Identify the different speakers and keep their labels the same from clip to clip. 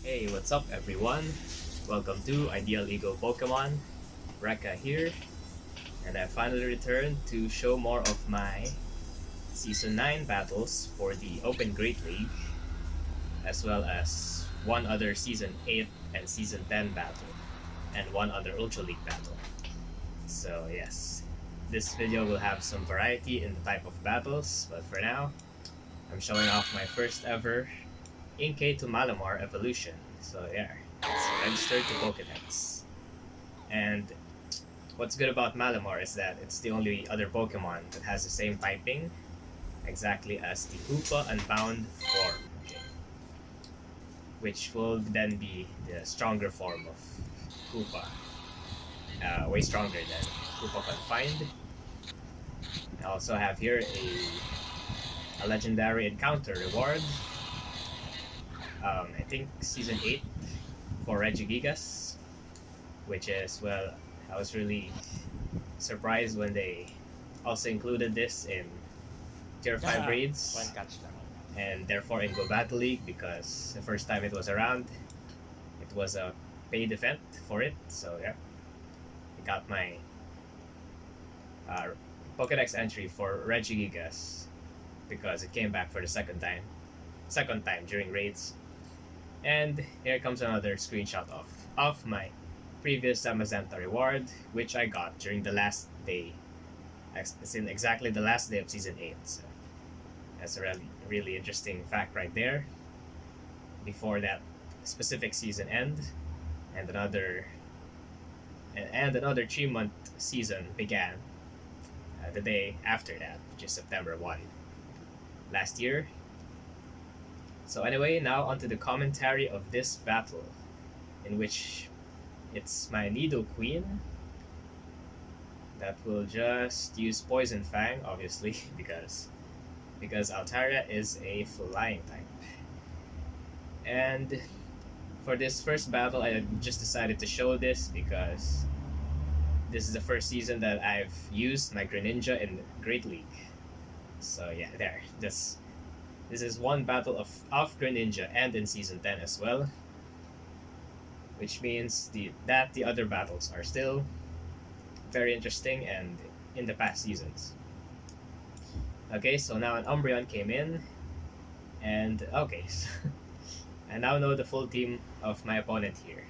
Speaker 1: Hey, what's up everyone? Welcome to Ideal Ego Pokemon. Rekka here, and I finally returned to show more of my Season 9 battles for the Open Great League, as well as one other Season 8 and Season 10 battle, and one other Ultra League battle. So yes, this video will have some variety in the type of battles, but for now, I'm showing off my first ever Inkay to Malamar evolution. So there, it's registered to Pokedex. And what's good about Malamar is that it's the only other Pokemon that has the same typing exactly as the Hoopa Unbound form, okay, which will then be the stronger form of Hoopa, way stronger than Hoopa Confined. I also have here a legendary encounter reward. I think Season 8 for Regigigas, which is, well, I was really surprised when they also included this in Tier 5 raids,
Speaker 2: One catch lang.
Speaker 1: and therefore in Go Battle League, because the first time it was around, it was a paid event for it, so yeah. I got my Pokedex entry for Regigigas because it came back for the second time during raids. And here comes another screenshot of my previous Zamazenta reward, which I got during the last day. It's in exactly the last day of Season 8. So that's a really interesting fact right there. Before that specific season end, and another 3-month season began the day after that, which is September 1 last year. So anyway, now onto the commentary of this battle, in which it's my Nidoqueen that will just use Poison Fang, obviously, because Altaria is a flying type. And for this first battle, I just decided to show this because this is the first season that I've used my Greninja in Great League. So yeah, there. This is one battle of Greninja and in Season 10 as well, which means that the other battles are still very interesting and in the past seasons. Okay, so now an Umbreon came in, and okay, so I now know the full team of my opponent here,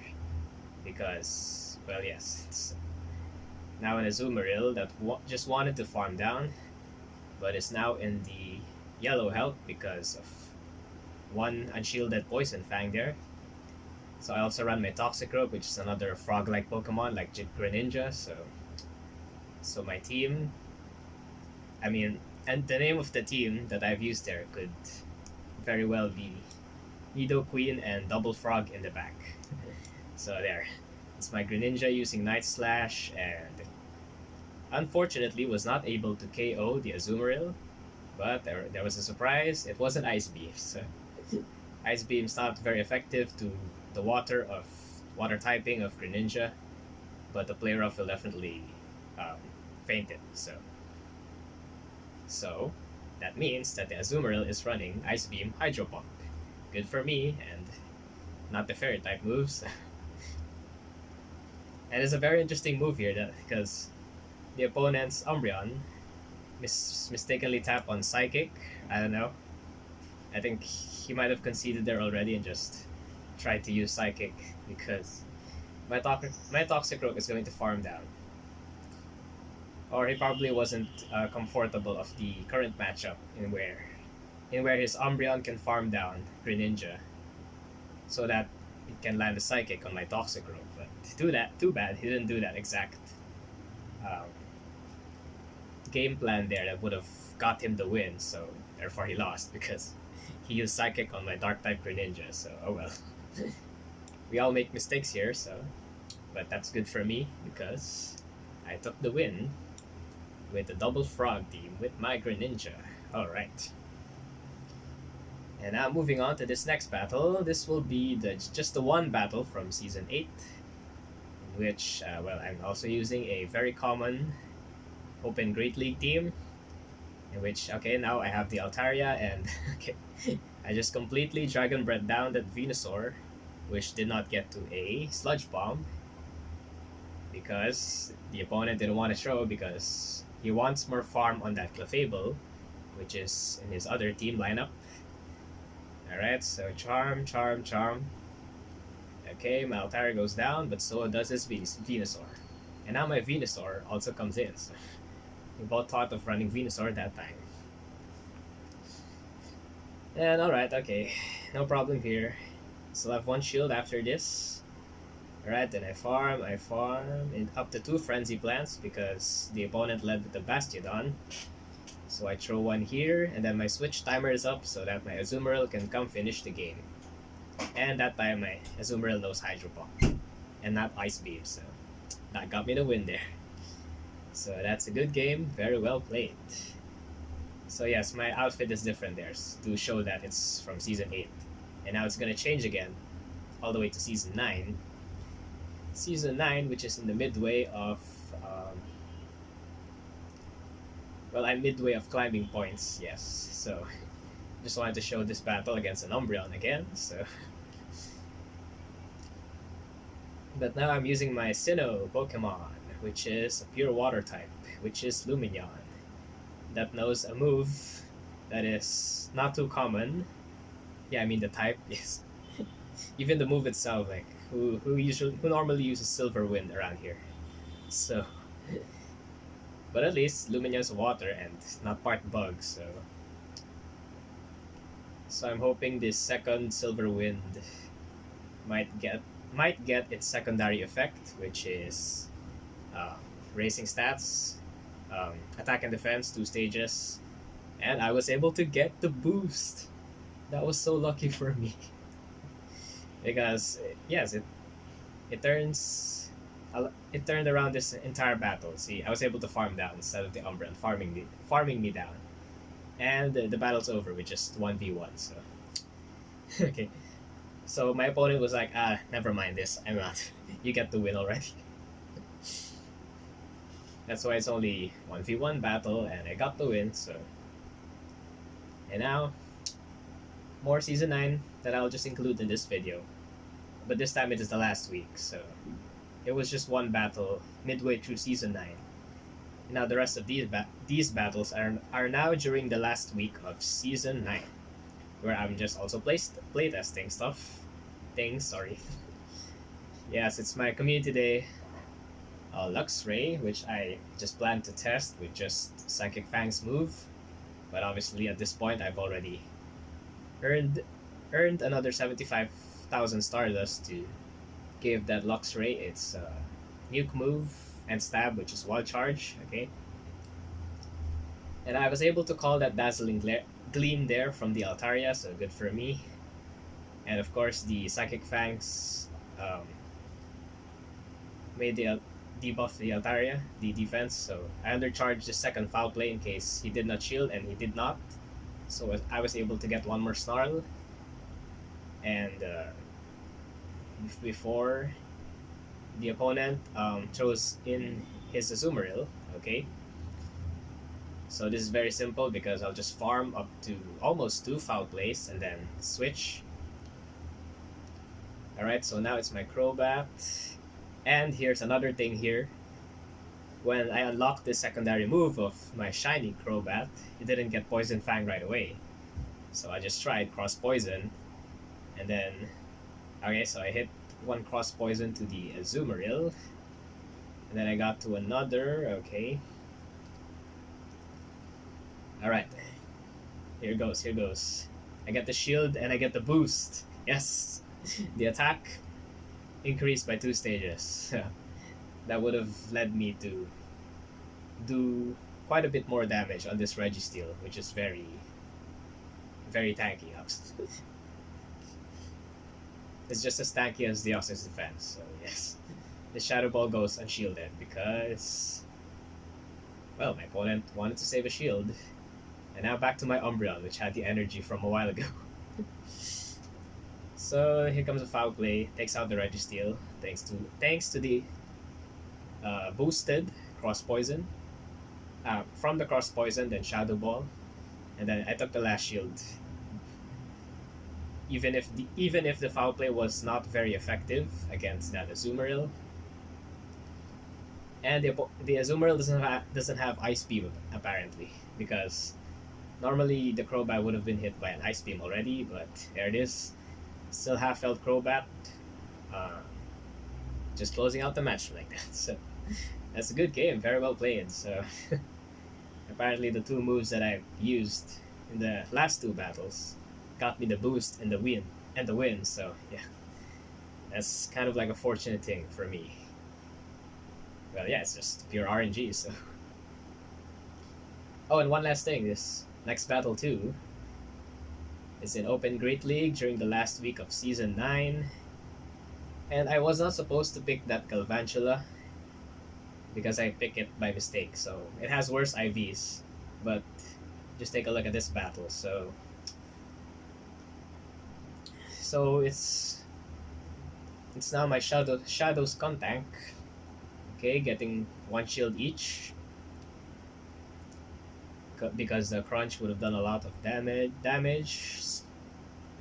Speaker 1: because, well, yes, it's now an Azumarill that just wanted to farm down, but is now in the yellow health because of one unshielded Poison Fang there. So I also run my Toxicroak, which is another frog-like Pokemon like Greninja. So my team, and the name of the team that I've used there could very well be Nidoqueen and Double Frog in the back. So there, it's my Greninja using Night Slash, and unfortunately was not able to KO the Azumarill. But there was a surprise. It wasn't Ice Beam. So Ice Beam's not very effective to the water typing of Greninja, but the player off will definitely faint it. So that means that the Azumarill is running Ice Beam Hydro Pump. Good for me, and not the Fairy type moves. And it's a very interesting move here because the opponent's Umbreon mistakenly tap on Psychic. I don't know. I think he might have conceded there already and just tried to use Psychic because my Toxicroak is going to farm down. Or he probably wasn't comfortable of the current matchup in where his Umbreon can farm down Greninja so that it can land a Psychic on my Toxicroak. But too bad he didn't do that exact game plan there that would have got him the win, so therefore he lost because he used Psychic on my Dark type Greninja, so oh well. We all make mistakes here, but that's good for me because I took the win with the Double Frog team with my Greninja. Alright. And now moving on to this next battle. This will be just the one battle from Season 8, in which, I'm also using a very common Open Great League team, in which, okay, now I have the Altaria, and okay, I just completely Dragon Breath down that Venusaur which did not get to a Sludge Bomb because the opponent didn't want to show because he wants more farm on that Clefable, which is in his other team lineup. Alright, so Charm, Charm, Charm. Okay, my Altaria goes down, but so does his Venusaur. And now my Venusaur also comes in. So we both thought of running Venusaur that time. And alright, okay. No problem here. Still have one shield after this. Alright, then I farm, and up to 2 Frenzy Plants because the opponent led with the Bastiodon. So I throw one here, and then my switch timer is up so that my Azumarill can come finish the game. And that time my Azumarill knows Hydro Pump, and not Ice Beam, so that got me the win there. So that's a good game, very well played. So yes, my outfit is different there to show that it's from Season 8. And now it's gonna change again, all the way to Season 9. Season 9, which is in the midway of... well, I'm midway of climbing points, yes. So, just wanted to show this battle against an Umbreon again, so... But now I'm using my Sinnoh Pokemon, which is a pure water type, which is Lumineon. That knows a move that is not too common. Yeah, I mean the type is... Even the move itself, like, who normally uses Silver Wind around here. So... But at least Lumineon's water and not part bug, so... So I'm hoping this second Silver Wind might get its secondary effect, which is racing stats, attack and defense, 2 stages, and I was able to get the boost. That was so lucky for me. Because yes, it turned around this entire battle. See, I was able to farm down instead of the Umbreon farming me down, and the battle's over with just 1v1. So okay, so my opponent was like, never mind this, I'm out. You get the win already. That's why it's only 1v1 battle, and I got the win. So, and now more Season 9 that I'll just include in this video. But this time it is the last week, so it was just one battle midway through Season 9. Now the rest of these battles are now during the last week of Season 9, where I'm just also playtesting things. Yes, it's my community day. Luxray, which I just planned to test with just Psychic Fang's move, but obviously at this point I've already earned another 75,000 Stardust to give that Luxray its nuke move and stab, which is Wild Charge. Okay, and I was able to call that Dazzling Gleam there from the Altaria, so good for me. And of course the Psychic Fangs made the debuff the Altaria, the defense, so I undercharged the second Foul Play in case he did not shield, and he did not. So I was able to get one more Snarl, and before the opponent throws in his Azumarill, okay? So this is very simple because I'll just farm up to almost 2 Foul Plays and then switch. Alright, so now it's my Crobat. And here's another thing here. When I unlocked the secondary move of my shiny Crobat, it didn't get Poison Fang right away. So I just tried Cross Poison. And then, okay, so I hit one Cross Poison to the Azumarill. And then I got to another, okay. Alright. Here goes. I get the shield and I get the boost. Yes! The attack increased by 2 stages. That would have led me to do quite a bit more damage on this Registeel, which is very, very tanky. It's just as tanky as the Deoxys defense, so yes. The Shadow Ball goes unshielded because, well, my opponent wanted to save a shield. And now back to my Umbreon, which had the energy from a while ago. So here comes a Foul Play, takes out the Registeel, thanks to the boosted Cross Poison. From the Cross Poison, then Shadow Ball, and then I took the last shield. even if the foul play was not very effective against that Azumarill, and the Azumarill doesn't have Ice Beam apparently, because normally the Crobat would have been hit by an Ice Beam already, but there it is, still half health Crobat, uh, just closing out the match like that. So that's a good game, very well played. So apparently the two moves that I used in the last two battles got me the boost and the win. So yeah, that's kind of like a fortunate thing for me. Well, yeah, it's just pure RNG. So oh, and one last thing, this next battle too is in Open Great League during the last week of Season 9. And I was not supposed to pick that Galvantula because I picked it by mistake. So it has worse IVs. But just take a look at this battle. So it's now my Shadows Contank. Okay, getting one shield each. Because the crunch would have done a lot of damage.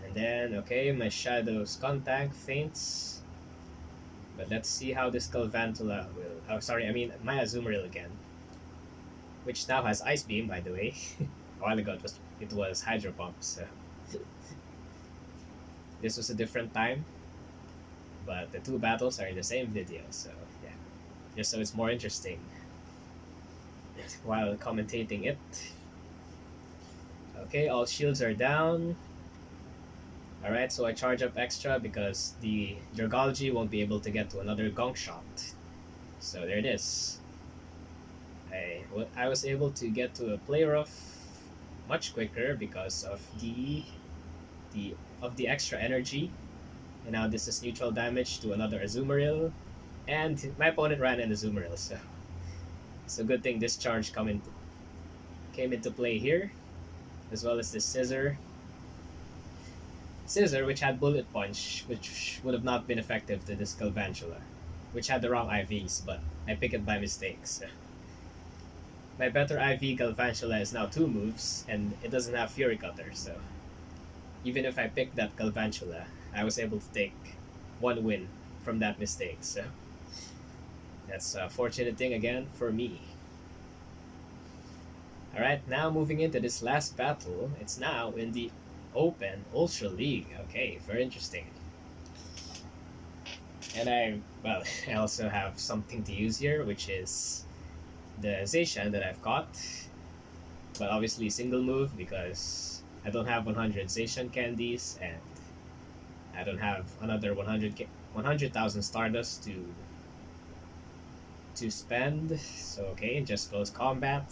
Speaker 1: And then, okay, my Shadows Contank faints. But let's see how this Galvantula will... Oh, sorry, I mean my Azumarill again. Which now has Ice Beam, by the way. A while ago it was Hydro Pump, so... This was a different time. But the two battles are in the same video, so yeah. Just so it's more interesting while commentating it. Okay, all shields are down. Alright, so I charge up extra because the Dragalge won't be able to get to another Gong Shot. So there it is. I was able to get to a play rough much quicker because of the extra energy. And now this is neutral damage to another Azumarill. And my opponent ran an Azumarill, so it's a good thing this charge came into play here. As well as this Scissor, which had Bullet Punch, which would have not been effective to this Galvantula, which had the wrong IVs, but I picked it by mistake. So. My better IV Galvantula is now 2 moves, and it doesn't have Fury Cutter, so even if I picked that Galvantula, I was able to take 1 win from that mistake, so that's a fortunate thing again for me. Alright, now moving into this last battle, it's now in the Open Ultra League. Okay, very interesting. And I also have something to use here, which is the Zacian that I've caught. But obviously single move because I don't have 100 Zacian candies and I don't have another 100,000 Stardust to spend. So okay, just close combat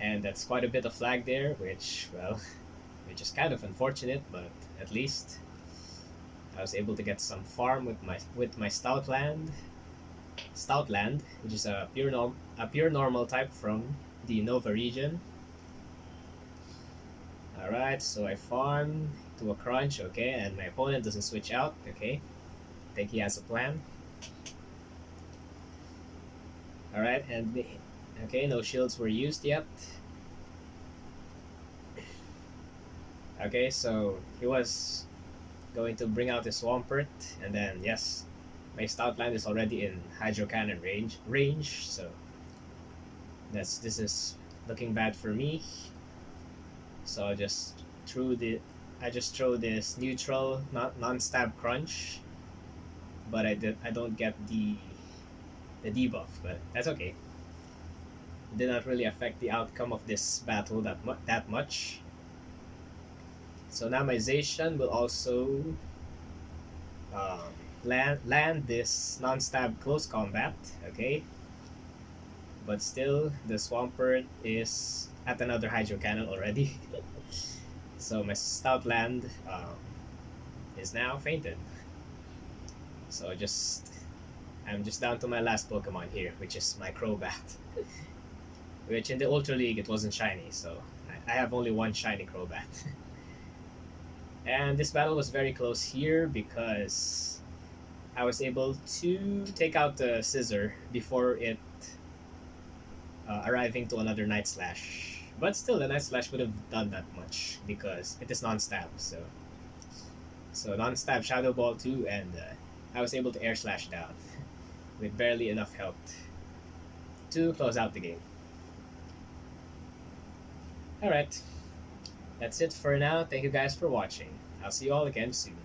Speaker 1: and that's quite a bit of flag there, which is kind of unfortunate, but at least I was able to get some farm with my Stoutland, which is a pure normal type from the Nova region. Alright, so I farm to a crunch, okay, and my opponent doesn't switch out, okay. I think he has a plan. Alright, and okay, no shields were used yet. Okay, so he was going to bring out his Swampert, and then yes, my Stoutland is already in Hydro Cannon range, so this is looking bad for me. So I just throw this neutral non-stab crunch, but I don't get the debuff, but that's okay. It did not really affect the outcome of this battle that much. So now my Zacian will also land this non-stab close combat, okay? But still, the Swampert is at another Hydro Cannon already. So my Stoutland is now fainted. So I'm just down to my last Pokemon here, which is my Crobat. Which in the Ultra League it wasn't shiny, so I have only one shiny Crobat. And this battle was very close here because I was able to take out the Scissor before it arriving to another Night Slash. But still, the Night Slash would have done that much because it is non-stab. So non-stab Shadow Ball too, and I was able to Air Slash down with barely enough health to close out the game. Alright, that's it for now. Thank you guys for watching. I'll see you all again soon.